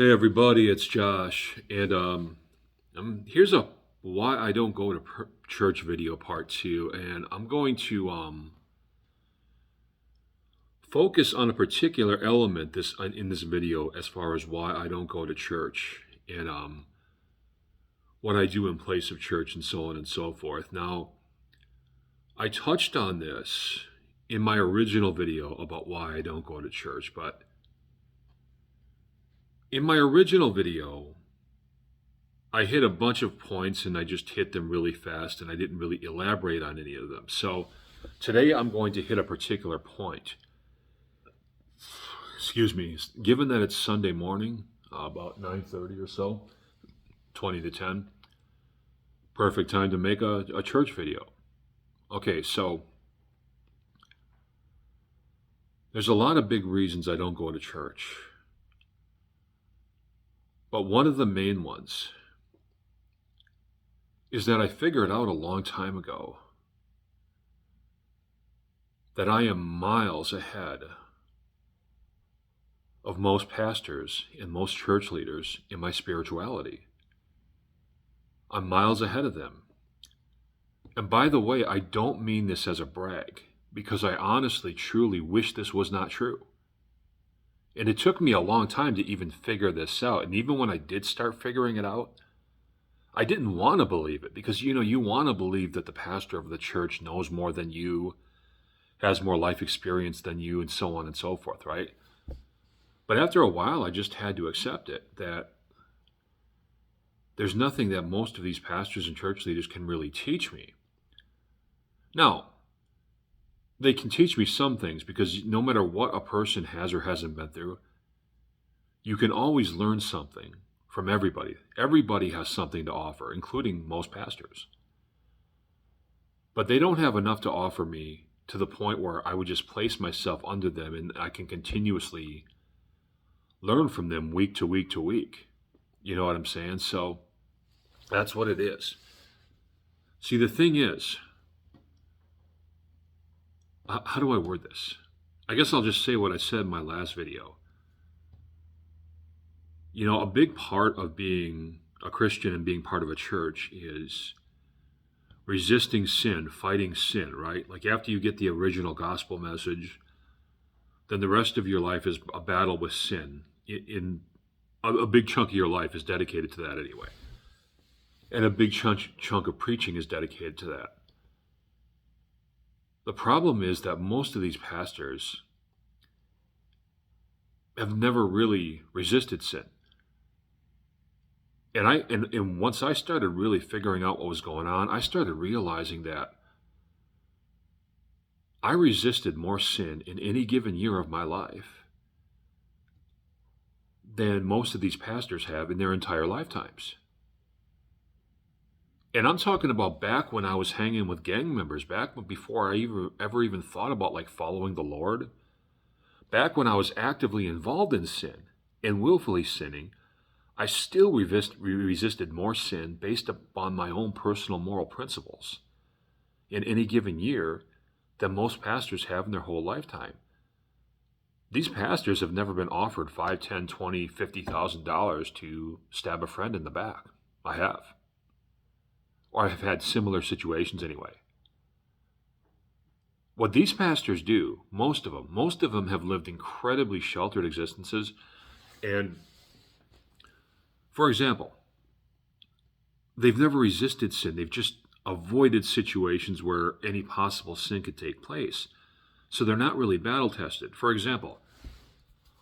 Hey everybody, it's Josh, and here's a why I don't go to church video part two, and I'm going to focus on a particular element in this video as far as why I don't go to church and what I do in place of church and so on and so forth. Now, I touched on this in my original video about why I don't go to church, but in my original video, I hit a bunch of points and I just hit them really fast and I didn't really elaborate on any of them. So today I'm going to hit a particular point. Excuse me. Given that it's Sunday morning, about 9:30 or so, 20 to 10, perfect time to make a church video. Okay, so there's a lot of big reasons I don't go to church. But one of the main ones is that I figured out a long time ago that I am miles ahead of most pastors and most church leaders in my spirituality. I'm miles ahead of them. And by the way, I don't mean this as a brag, because I honestly, truly wish this was not true. And it took me a long time to even figure this out. And even when I did start figuring it out, I didn't want to believe it because, you want to believe that the pastor of the church knows more than you, has more life experience than you, and so on and so forth, right? But after a while, I just had to accept it, that there's nothing that most of these pastors and church leaders can really teach me. Now, they can teach me some things because no matter what a person has or hasn't been through, you can always learn something from everybody. Everybody has something to offer, including most pastors. But they don't have enough to offer me to the point where I would just place myself under them and I can continuously learn from them week to week to week. You know what I'm saying? So that's what it is. See, the thing is, how do I word this? I guess I'll just say what I said in my last video. A big part of being a Christian and being part of a church is resisting sin, fighting sin, right? Like after you get the original gospel message, then the rest of your life is a battle with sin. In a big chunk of your life is dedicated to that anyway. And a big chunk of preaching is dedicated to that. The problem is that most of these pastors have never really resisted sin. And once I started really figuring out what was going on, I started realizing that I resisted more sin in any given year of my life than most of these pastors have in their entire lifetimes. And I'm talking about back when I was hanging with gang members, back before I ever even thought about like following the Lord, back when I was actively involved in sin and willfully sinning, I still resisted more sin based upon my own personal moral principles in any given year than most pastors have in their whole lifetime. These pastors have never been offered $5, $10, $20, $50,000 to stab a friend in the back. I have. Or I have had similar situations anyway. What these pastors do, most of them have lived incredibly sheltered existences. And for example, they've never resisted sin. They've just avoided situations where any possible sin could take place. So they're not really battle tested. For example,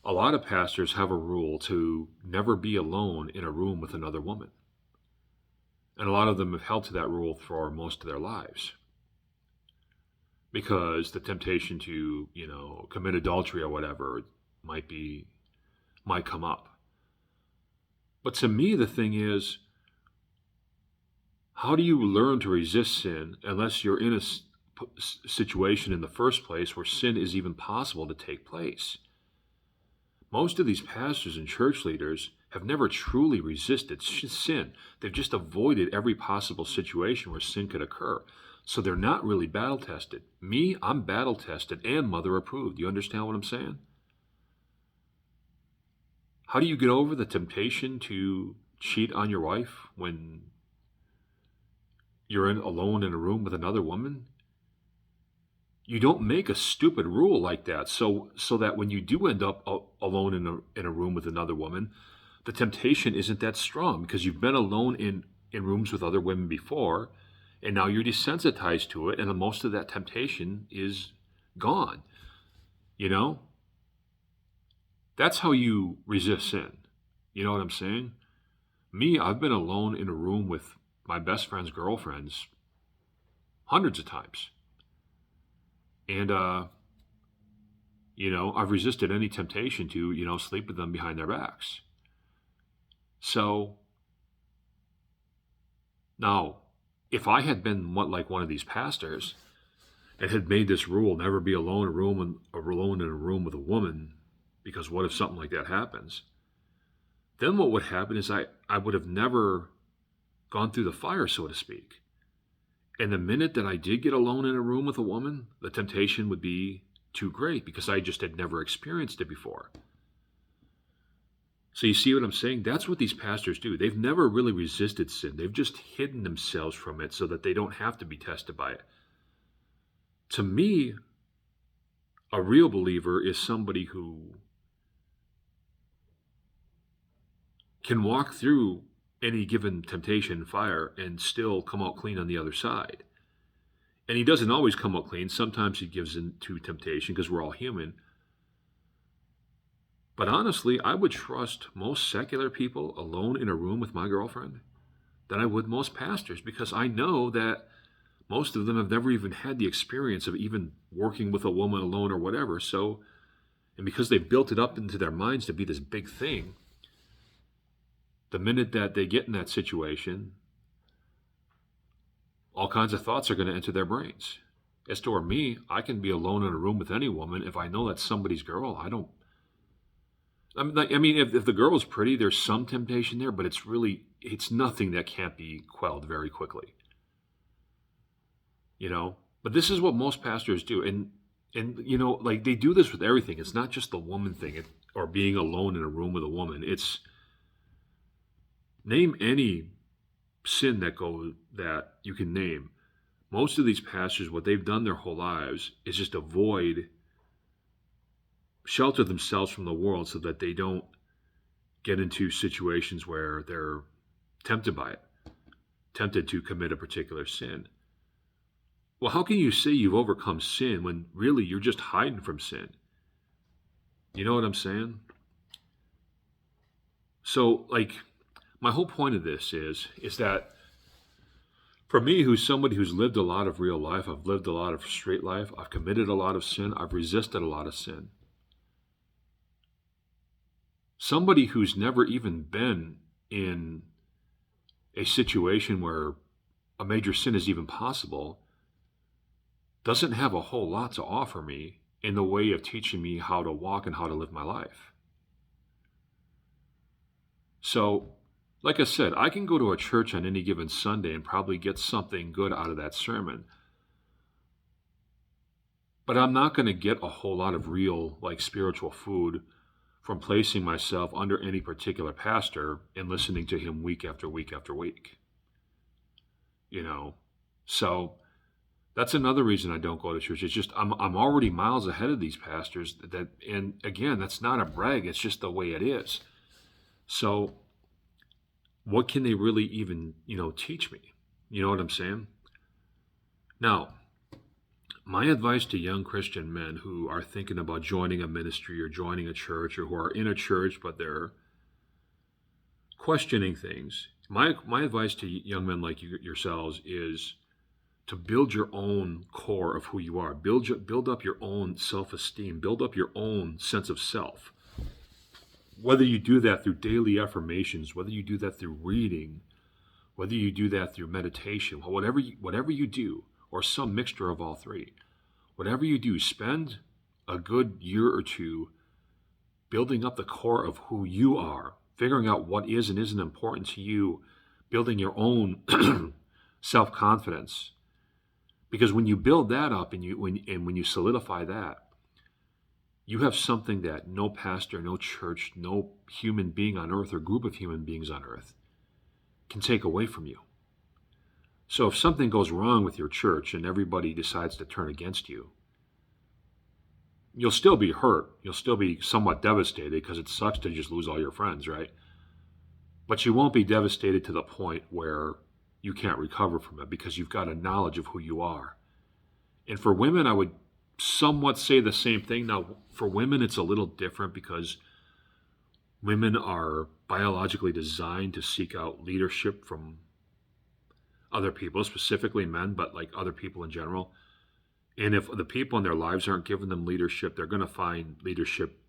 a lot of pastors have a rule to never be alone in a room with another woman. And a lot of them have held to that rule for most of their lives. Because the temptation to, commit adultery or whatever might come up. But to me, the thing is, how do you learn to resist sin unless you're in a situation in the first place where sin is even possible to take place? Most of these pastors and church leaders have never truly resisted sin. They've just avoided every possible situation where sin could occur. So they're not really battle tested. Me, I'm battle tested and mother approved. You understand what I'm saying? How do you get over the temptation to cheat on your wife when you're alone in a room with another woman? You don't make a stupid rule like that so that when you do end up alone in a room with another woman, the temptation isn't that strong because you've been alone in rooms with other women before, and now you're desensitized to it, and most of that temptation is gone. You know, that's how you resist sin. You know what I'm saying? Me, I've been alone in a room with my best friend's girlfriends hundreds of times. And, I've resisted any temptation to, sleep with them behind their backs. So now, if I had been like one of these pastors and had made this rule, never be alone in a room with a woman, because what if something like that happens? Then what would happen is I would have never gone through the fire, so to speak. And the minute that I did get alone in a room with a woman, the temptation would be too great because I just had never experienced it before. So you see what I'm saying? That's what these pastors do. They've never really resisted sin. They've just hidden themselves from it so that they don't have to be tested by it. To me, a real believer is somebody who can walk through any given temptation and fire and still come out clean on the other side. And he doesn't always come out clean. Sometimes he gives in to temptation because we're all human. But honestly, I would trust most secular people alone in a room with my girlfriend than I would most pastors, because I know that most of them have never even had the experience of even working with a woman alone or whatever. So, and because they built it up into their minds to be this big thing, the minute that they get in that situation, all kinds of thoughts are going to enter their brains. As to me, I can be alone in a room with any woman. If I know that's somebody's girl, if the girl is pretty, there's some temptation there, but it's nothing that can't be quelled very quickly. But this is what most pastors do. And like they do this with everything. It's not just the woman thing or being alone in a room with a woman. It's name any sin that you can name. Most of these pastors, what they've done their whole lives is just shelter themselves from the world so that they don't get into situations where they're tempted by it, tempted to commit a particular sin. Well, how can you say you've overcome sin when really you're just hiding from sin? You know what I'm saying? So, like, my whole point of this is that for me, who's somebody who's lived a lot of real life, I've lived a lot of straight life, I've committed a lot of sin, I've resisted a lot of sin. Somebody who's never even been in a situation where a major sin is even possible doesn't have a whole lot to offer me in the way of teaching me how to walk and how to live my life. So, like I said, I can go to a church on any given Sunday and probably get something good out of that sermon. But I'm not going to get a whole lot of real, spiritual food from placing myself under any particular pastor and listening to him week after week after week. So that's another reason I don't go to church. It's just I'm already miles ahead of these pastors. And again, that's not a brag. It's just the way it is. So what can they really even, teach me? You know what I'm saying? Now, my advice to young Christian men who are thinking about joining a ministry or joining a church, or who are in a church but they're questioning things, my advice to young men like yourselves is to build your own core of who you are. Build up your own self-esteem. Build up your own sense of self. Whether you do that through daily affirmations, whether you do that through reading, whether you do that through meditation, whatever you do, or some mixture of all three, whatever you do, spend a good year or two building up the core of who you are, figuring out what is and isn't important to you, building your own self-confidence. Because when you build that up and when you solidify that, you have something that no pastor, no church, no human being on earth or group of human beings on earth can take away from you. So if something goes wrong with your church and everybody decides to turn against you, you'll still be hurt. You'll still be somewhat devastated because it sucks to just lose all your friends, right? But you won't be devastated to the point where you can't recover from it because you've got a knowledge of who you are. And for women, I would somewhat say the same thing. Now, for women, it's a little different because women are biologically designed to seek out leadership from other people, specifically men, but like other people in general. And if the people in their lives aren't giving them leadership, they're going to find leadership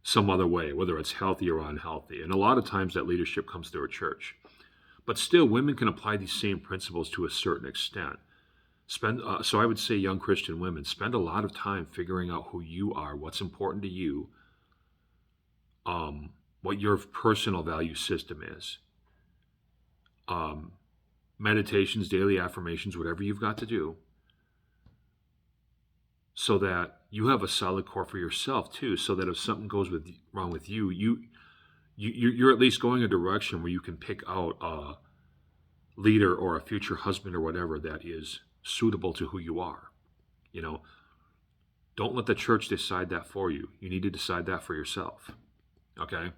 some other way, whether it's healthy or unhealthy. And a lot of times that leadership comes through a church. But still, women can apply these same principles to a certain extent. So I would say, young Christian women, spend a lot of time figuring out who you are, what's important to you, what your personal value system is. Meditations, daily affirmations, whatever you've got to do, so that you have a solid core for yourself too, so that if something goes wrong with you, you're at least going a direction where you can pick out a leader or a future husband or whatever that is suitable to who you are. You know, don't let the church decide that for you. You need to decide that for yourself. Okay?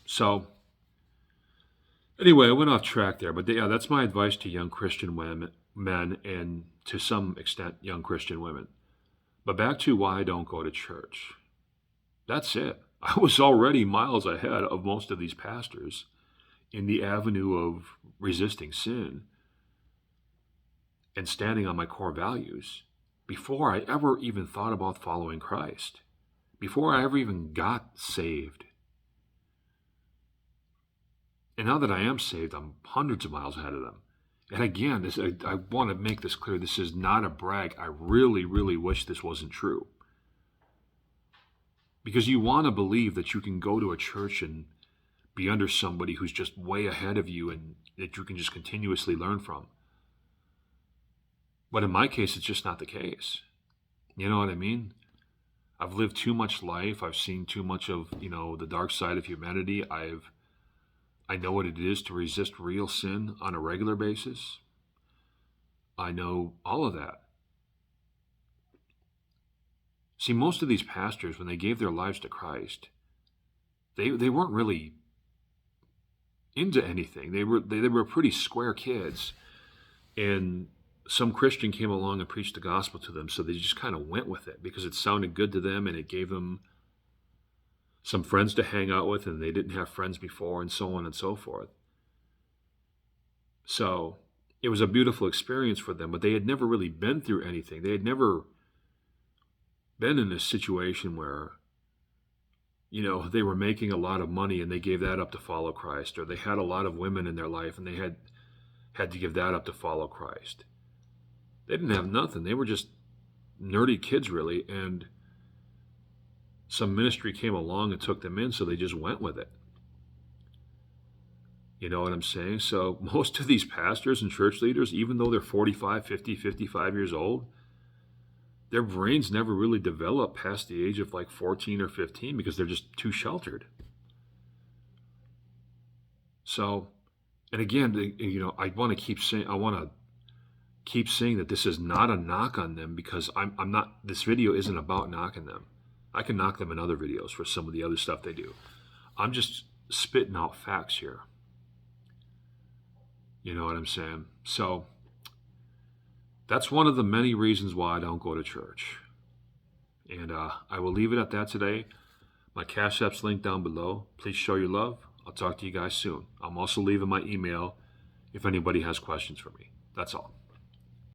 So, anyway, I went off track there, but yeah, that's my advice to young Christian men, and to some extent, young Christian women. But back to why I don't go to church. That's it. I was already miles ahead of most of these pastors in the avenue of resisting sin and standing on my core values before I ever even thought about following Christ, before I ever even got saved. And now that I am saved, I'm hundreds of miles ahead of them. And again, I want to make this clear. This is not a brag. I really, really wish this wasn't true. Because you want to believe that you can go to a church and be under somebody who's just way ahead of you and that you can just continuously learn from. But in my case, it's just not the case. You know what I mean? I've lived too much life. I've seen too much of, the dark side of humanity. I know what it is to resist real sin on a regular basis. I know all of that. See, most of these pastors, when they gave their lives to Christ, they weren't really into anything. They were pretty square kids. And some Christian came along and preached the gospel to them, so they just kind of went with it because it sounded good to them and it gave them some friends to hang out with, and they didn't have friends before, and so on and so forth. So it was a beautiful experience for them, but they had never really been through anything. They had never been in a situation where, they were making a lot of money and they gave that up to follow Christ, or they had a lot of women in their life and they had to give that up to follow Christ. They didn't have nothing. They were just nerdy kids, really, and some ministry came along and took them in, so they just went with it. You know what I'm saying? So most of these pastors and church leaders, even though they're 45, 50, 55 years old, their brains never really develop past the age of like 14 or 15 because they're just too sheltered. So, and again, I want to keep saying that this is not a knock on them, because I'm not, this video isn't about knocking them. I can knock them in other videos for some of the other stuff they do. I'm just spitting out facts here. You know what I'm saying? So that's one of the many reasons why I don't go to church. And I will leave it at that today. My Cash App's linked down below. Please show your love. I'll talk to you guys soon. I'm also leaving my email if anybody has questions for me. That's all.